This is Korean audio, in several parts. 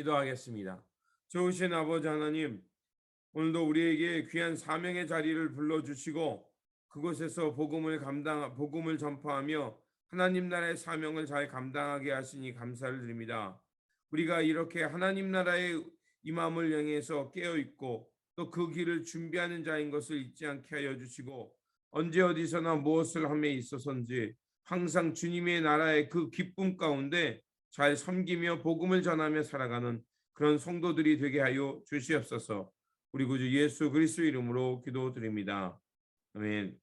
기도하겠습니다. 좋으신 아버지 하나님, 오늘도 우리에게 귀한 사명의 자리를 불러주시고 그곳에서 복음을 전파하며 하나님 나라의 사명을 잘 감당하게 하시니 감사를 드립니다. 우리가 이렇게 하나님 나라의 임함을 향해서 깨어 있고 또 그 길을 준비하는 자인 것을 잊지 않게 하여 주시고 언제 어디서나 무엇을 함에 있어서인지 항상 주님의 나라의 그 기쁨 가운데 잘 섬기며 복음을 전하며 살아가는 그런 성도들이 되게 하여 주시옵소서. 우리 구주 예수 그리스도 이름으로 기도드립니다. 아멘.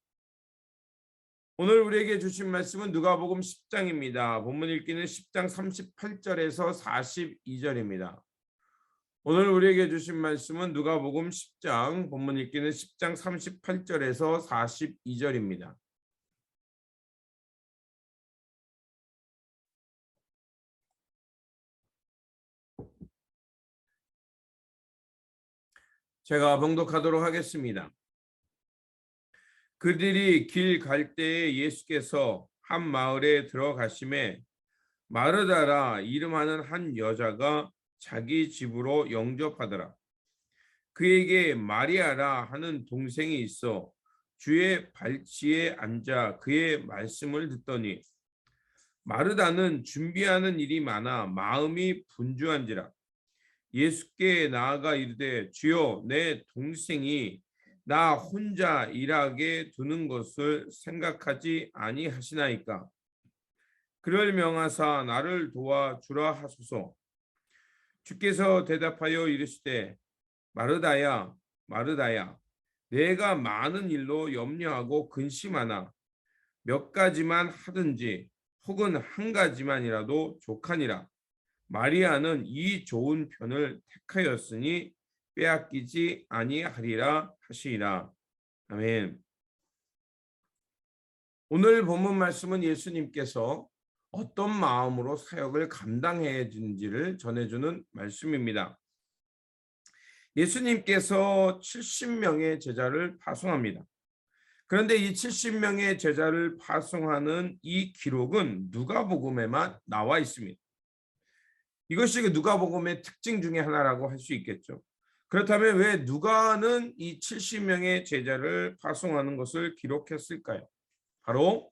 오늘 우리에게 주신 말씀은 누가복음 10장입니다. 본문 읽기는 10장 38절에서 42절입니다. 오늘 우리에게 주신 말씀은 누가복음 10장, 본문 읽기는 10장 38절에서 42절입니다. 제가 봉독하도록 하겠습니다. 그들이 길 갈 때에 예수께서 한 마을에 들어가심에 마르다라 이름하는 한 여자가 자기 집으로 영접하더라. 그에게 마리아라 하는 동생이 있어 주의 발치에 앉아 그의 말씀을 듣더니 마르다는 준비하는 일이 많아 마음이 분주한지라. 예수께 나아가 이르되 주여 내 동생이 나 혼자 일하게 두는 것을 생각하지 아니하시나이까. 그를 명하사 나를 도와주라 하소서. 주께서 대답하여 이르시되 마르다야 마르다야 내가 많은 일로 염려하고 근심하나 몇 가지만 하든지 혹은 한 가지만이라도 족하니라. 마리아는 이 좋은 편을 택하였으니 빼앗기지 아니하리라 하시니라. 아멘. 오늘 본문 말씀은 예수님께서 어떤 마음으로 사역을 감당해야 되는지를 전해주는 말씀입니다. 예수님께서 70명의 제자를 파송합니다. 그런데 이 70명의 제자를 파송하는 이 기록은 누가복음에만 나와 있습니다. 이것이 누가복음의 특징 중에 하나라고 할 수 있겠죠. 그렇다면 왜 누가는 이 70명의 제자를 파송하는 것을 기록했을까요? 바로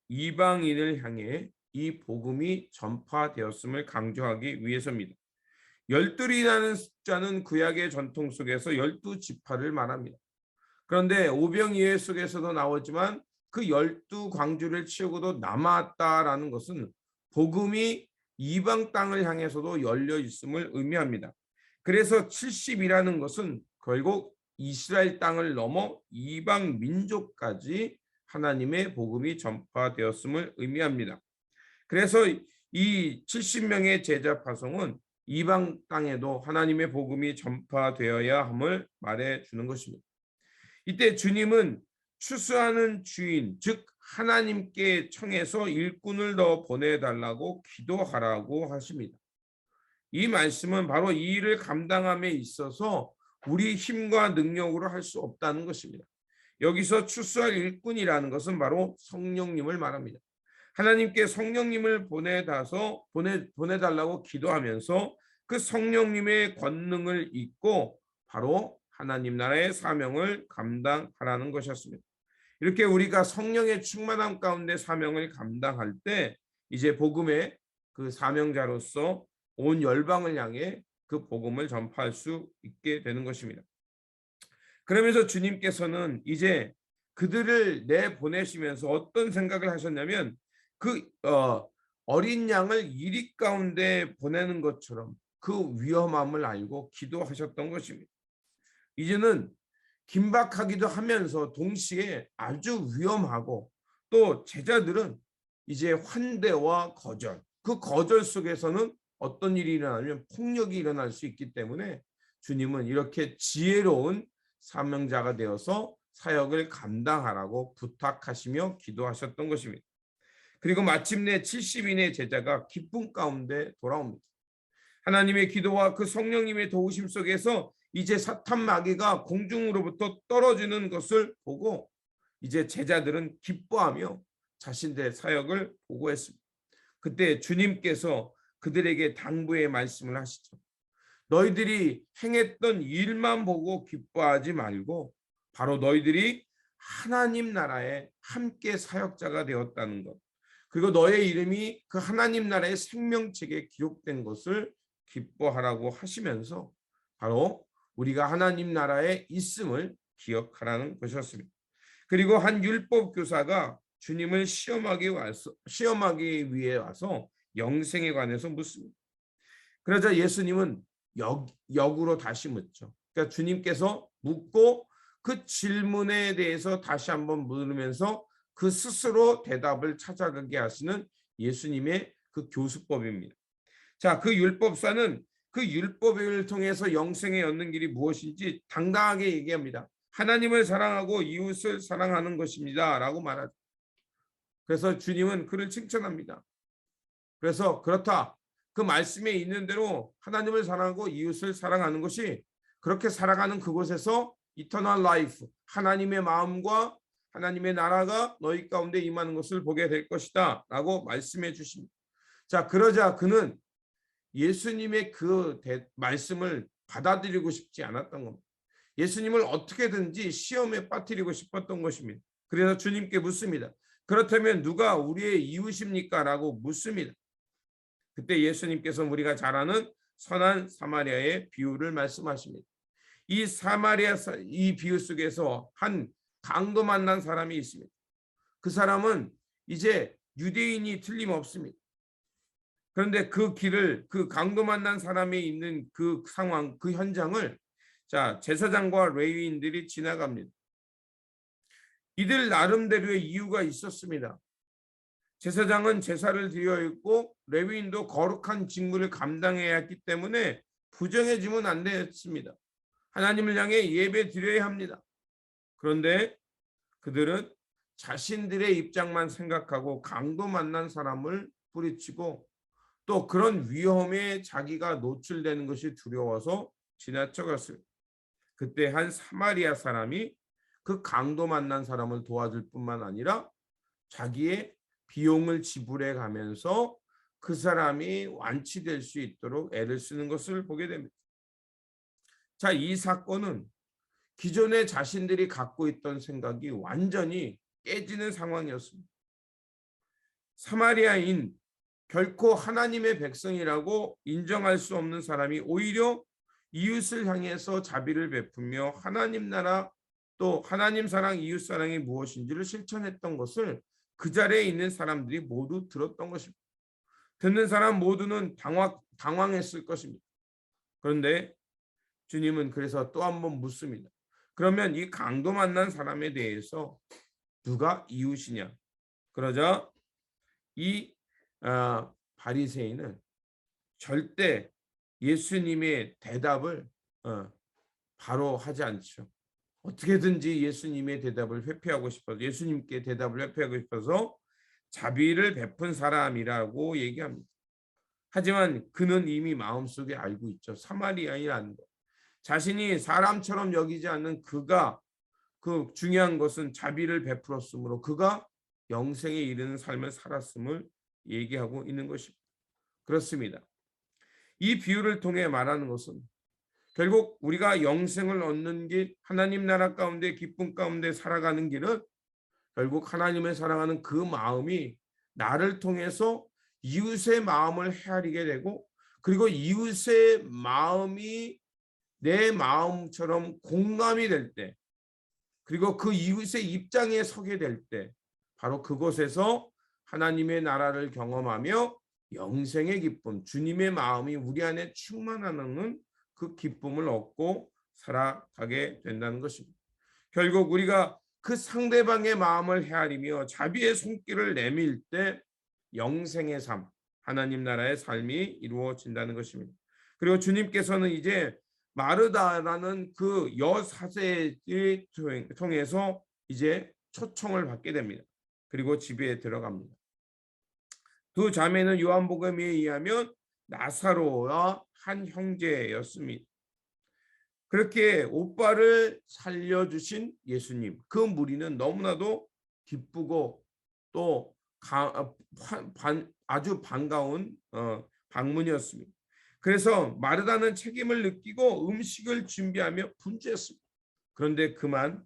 이방인을 향해 이 복음이 전파되었음을 강조하기 위해서입니다. 12이라는 숫자는 구약의 전통 속에서 12지파를 말합니다. 그런데 오병이어 속에서도 나오지만 그 12광주를 치우고도 남았다라는 것은 복음이 이방 땅을 향해서도 열려 있음을 의미합니다. 그래서 70이라는 것은 결국 이스라엘 땅을 넘어 이방 민족까지 하나님의 복음이 전파되었음을 의미합니다. 그래서 이 70명의 제자 파송은 이방 땅에도 하나님의 복음이 전파되어야 함을 말해 주는 것입니다. 이때 주님은 추수하는 주인, 즉 하나님께 청해서 일꾼을 더 보내달라고 기도하라고 하십니다. 이 말씀은 바로 이 일을 감당함에 있어서 우리 힘과 능력으로 할 수 없다는 것입니다. 여기서 추수할 일꾼이라는 것은 바로 성령님을 말합니다. 하나님께 성령님을 보내달라고 기도하면서 그 성령님의 권능을 잊고 바로 하나님 나라의 사명을 감당하라는 것이었습니다. 이렇게 우리가 성령의 충만함 가운데 사명을 감당할 때 이제 복음의 그 사명자로서 온 열방을 향해 그 복음을 전파할 수 있게 되는 것입니다. 그러면서 주님께서는 이제 그들을 내보내시면서 어떤 생각을 하셨냐면 그 어린 양을 이리 가운데 보내는 것처럼 그 위험함을 알고 기도하셨던 것입니다. 이제는 긴박하기도 하면서 동시에 아주 위험하고 또 제자들은 이제 환대와 거절, 그 거절 속에서는 어떤 일이 일어나면 폭력이 일어날 수 있기 때문에 주님은 이렇게 지혜로운 사명자가 되어서 사역을 감당하라고 부탁하시며 기도하셨던 것입니다. 그리고 마침내 70인의 제자가 기쁨 가운데 돌아옵니다. 하나님의 기도와 그 성령님의 도우심 속에서 이제 사탄 마귀가 공중으로부터 떨어지는 것을 보고 이제 제자들은 기뻐하며 자신들의 사역을 보고했습니다. 그때 주님께서 그들에게 당부의 말씀을 하시죠. 너희들이 행했던 일만 보고 기뻐하지 말고 바로 너희들이 하나님 나라의 함께 사역자가 되었다는 것, 그리고 너의 이름이 그 하나님 나라의 생명책에 기록된 것을 기뻐하라고 하시면서 바로 우리가 하나님 나라에 있음을 기억하라는 것이었습니다. 그리고 한 율법 교사가 주님을 시험하기 위해 와서 영생에 관해서 묻습니다. 그러자 예수님은 역으로 다시 묻죠. 그러니까 주님께서 묻고 그 질문에 대해서 다시 한번 물으면서 그 스스로 대답을 찾아가게 하시는 예수님의 그 교수법입니다. 자, 그 율법사는 그 율법을 통해서 영생에 얻는 길이 무엇인지 당당하게 얘기합니다. 하나님을 사랑하고 이웃을 사랑하는 것입니다 라고 말하죠. 그래서 주님은 그를 칭찬합니다. 그래서 그렇다, 그 말씀에 있는 대로 하나님을 사랑하고 이웃을 사랑하는 것이, 그렇게 살아가는 그곳에서 이터널 라이프, 하나님의 마음과 하나님의 나라가 너희 가운데 임하는 것을 보게 될 것이다 라고 말씀해 주십니다. 자, 그러자 그는 예수님의 그 말씀을 받아들이고 싶지 않았던 겁니다. 예수님을 어떻게든지 시험에 빠뜨리고 싶었던 것입니다. 그래서 주님께 묻습니다. 그렇다면 누가 우리의 이웃입니까? 라고 묻습니다. 그때 예수님께서 우리가 잘 아는 선한 사마리아의 비유를 말씀하십니다. 이 비유 속에서 한 강도 만난 사람이 있습니다. 그 사람은 이제 유대인이 틀림없습니다. 그런데 그 길을, 그 강도 만난 사람이 있는 그 상황, 그 현장을 제사장과 레위인들이 지나갑니다. 이들 나름대로의 이유가 있었습니다. 제사장은 제사를 드려야 했고 레위인도 거룩한 직무를 감당해야 했기 때문에 부정해지면 안 됐습니다. 하나님을 향해 예배 드려야 합니다. 그런데 그들은 자신들의 입장만 생각하고 강도 만난 사람을 뿌리치고 또 그런 위험에 자기가 노출되는 것이 두려워서 지나쳐갔어요. 그때 한 사마리아 사람이 그 강도 만난 사람을 도와줄 뿐만 아니라 자기의 비용을 지불해 가면서 그 사람이 완치될 수 있도록 애를 쓰는 것을 보게 됩니다. 자, 이 사건은 기존에 자신들이 갖고 있던 생각이 완전히 깨지는 상황이었습니다. 사마리아인, 결코 하나님의 백성이라고 인정할 수 없는 사람이 오히려 이웃을 향해서 자비를 베풀며 하나님 나라, 또 하나님 사랑, 이웃 사랑이 무엇인지를 실천했던 것을 그 자리에 있는 사람들이 모두 들었던 것입니다. 듣는 사람 모두는 당황했을 것입니다. 그런데 주님은 그래서 또 한 번 묻습니다. 그러면 이 강도 만난 사람에 대해서 누가 이웃이냐? 그러자 이 바리새인은 절대 예수님의 대답을 바로 하지 않죠. 어떻게든지 예수님의 대답을 회피하고 싶어서, 예수님께 대답을 회피하고 싶어서 자비를 베푼 사람이라고 얘기합니다. 하지만 그는 이미 마음속에 알고 있죠. 사마리아인이라는 것. 자신이 사람처럼 여기지 않는 그가, 그 중요한 것은 자비를 베풀었으므로 그가 영생에 이르는 삶을 살았음을 얘기하고 있는 것입니다. 그렇습니다. 이 비유를 통해 말하는 것은 결국 우리가 영생을 얻는 길, 하나님 나라 가운데 기쁨 가운데 살아가는 길은 결국 하나님을 사랑하는 그 마음이 나를 통해서 이웃의 마음을 헤아리게 되고, 그리고 이웃의 마음이 내 마음처럼 공감이 될 때, 그리고 그 이웃의 입장에 서게 될 때, 바로 그곳에서 하나님의 나라를 경험하며 영생의 기쁨, 주님의 마음이 우리 안에 충만하는 그 기쁨을 얻고 살아가게 된다는 것입니다. 결국 우리가 그 상대방의 마음을 헤아리며 자비의 손길을 내밀 때 영생의 삶, 하나님 나라의 삶이 이루어진다는 것입니다. 그리고 주님께서는 이제 마르다라는 그 여사제를 통해서 이제 초청을 받게 됩니다. 그리고 집에 들어갑니다. 두 자매는 요한복음에 의하면 나사로와 한 형제였습니다. 그렇게 오빠를 살려주신 예수님, 그 무리는 너무나도 기쁘고 또 아주 반가운 방문이었습니다. 그래서 마르다는 책임을 느끼고 음식을 준비하며 분주했습니다. 그런데 그만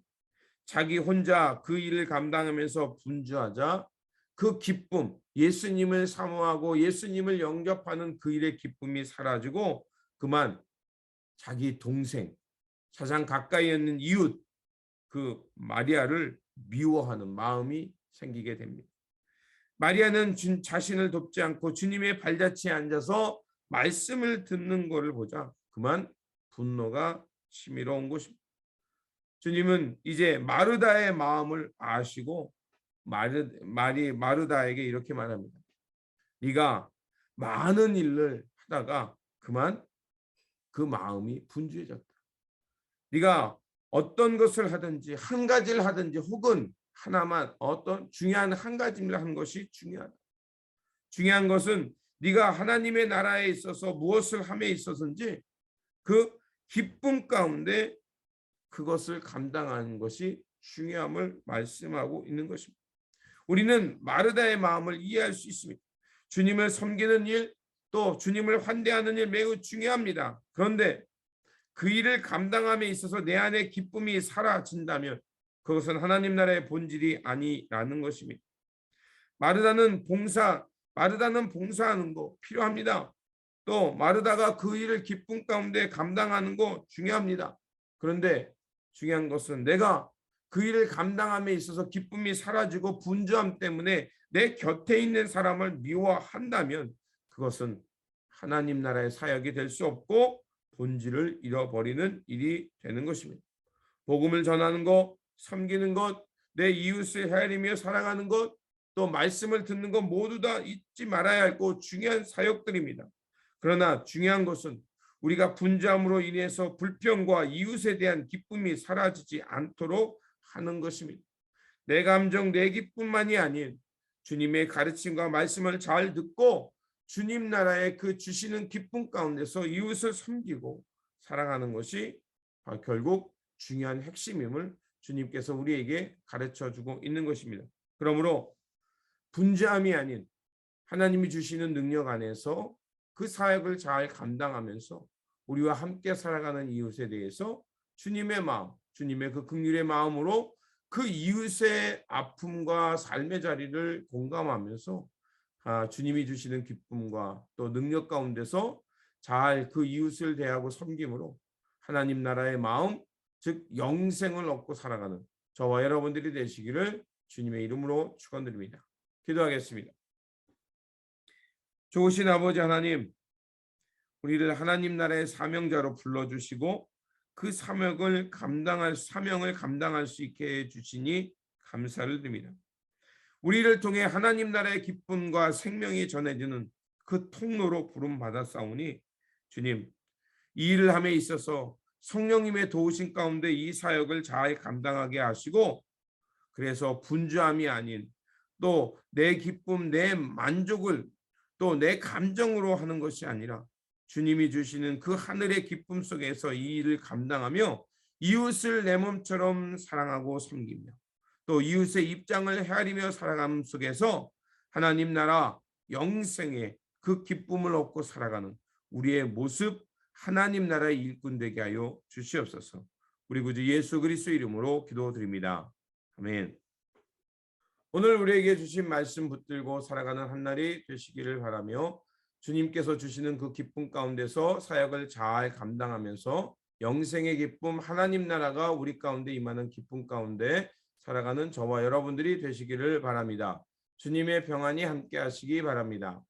자기 혼자 그 일을 감당하면서 분주하자 그 기쁨, 예수님을 사모하고 예수님을 영접하는 그 일의 기쁨이 사라지고 그만 자기 동생, 가장 가까이 있는 이웃 그 마리아를 미워하는 마음이 생기게 됩니다. 마리아는 자신을 돕지 않고 주님의 발자취에 앉아서 말씀을 듣는 것을 보자 그만 분노가 치밀어 온 것입니다. 주님은 이제 마르다의 마음을 아시고 마르다에게 이렇게 말합니다. 네가 많은 일을 하다가 그만 그 마음이 분주해졌다. 네가 어떤 것을 하든지 한 가지를 하든지 혹은 하나만 어떤 중요한 한 가지 일을 하는 것이 중요하다. 중요한 것은 네가 하나님의 나라에 있어서 무엇을 함에 있어서인지 그 기쁨 가운데 그것을 감당하는 것이 중요함을 말씀하고 있는 것입니다. 우리는 마르다의 마음을 이해할 수 있습니다. 주님을 섬기는 일, 또 주님을 환대하는 일 매우 중요합니다. 그런데 그 일을 감당함에 있어서 내 안에 기쁨이 사라진다면 그것은 하나님 나라의 본질이 아니라는 것입니다. 마르다는 봉사하는 거 필요합니다. 또 마르다가 그 일을 기쁨 가운데 감당하는 거 중요합니다. 그런데 중요한 것은 내가 그 일을 감당함에 있어서 기쁨이 사라지고 분주함 때문에 내 곁에 있는 사람을 미워한다면 그것은 하나님 나라의 사역이 될 수 없고 본질을 잃어버리는 일이 되는 것입니다. 복음을 전하는 것, 섬기는 것, 내 이웃을 헤아리며 사랑하는 것, 또 말씀을 듣는 것 모두 다 잊지 말아야 할 중요한 사역들입니다. 그러나 중요한 것은 우리가 분주함으로 인해서 불평과 이웃에 대한 기쁨이 사라지지 않도록 하는 것입니다. 내 감정, 내 기쁨만이 아닌 주님의 가르침과 말씀을 잘 듣고 주님 나라의 그 주시는 기쁨 가운데서 이웃을 섬기고 사랑하는 것이 결국 중요한 핵심임을 주님께서 우리에게 가르쳐주고 있는 것입니다. 그러므로 분주함이 아닌 하나님이 주시는 능력 안에서 그 사역을 잘 감당하면서 우리와 함께 살아가는 이웃에 대해서 주님의 마음, 주님의 그 긍휼의 마음으로 그 이웃의 아픔과 삶의 자리를 공감하면서 주님이 주시는 기쁨과 또 능력 가운데서 잘 그 이웃을 대하고 섬김으로 하나님 나라의 마음, 즉 영생을 얻고 살아가는 저와 여러분들이 되시기를 주님의 이름으로 축원드립니다. 기도하겠습니다. 좋으신 아버지 하나님, 우리를 하나님 나라의 사명자로 불러주시고 그 사명을 감당할 수 있게 해주시니 감사를 드립니다. 우리를 통해 하나님 나라의 기쁨과 생명이 전해지는 그 통로로 부름받았사오니 주님, 이 일을 함에 있어서 성령님의 도우심 가운데 이 사역을 잘 감당하게 하시고 그래서 분주함이 아닌 또 내 기쁨, 내 만족을 또 내 감정으로 하는 것이 아니라 주님이 주시는 그 하늘의 기쁨 속에서 이 일을 감당하며 이웃을 내 몸처럼 사랑하고 섬기며 또 이웃의 입장을 헤아리며 살아가는 속에서 하나님 나라 영생의 그 기쁨을 얻고 살아가는 우리의 모습, 하나님 나라의 일꾼 되게 하여 주시옵소서. 우리 구주 예수 그리스도 이름으로 기도드립니다. 아멘. 오늘 우리에게 주신 말씀 붙들고 살아가는 한 날이 되시기를 바라며 주님께서 주시는 그 기쁨 가운데서 사역을 잘 감당하면서 영생의 기쁨, 하나님 나라가 우리 가운데 임하는 기쁨 가운데 살아가는 저와 여러분들이 되시기를 바랍니다. 주님의 평안이 함께 하시기 바랍니다.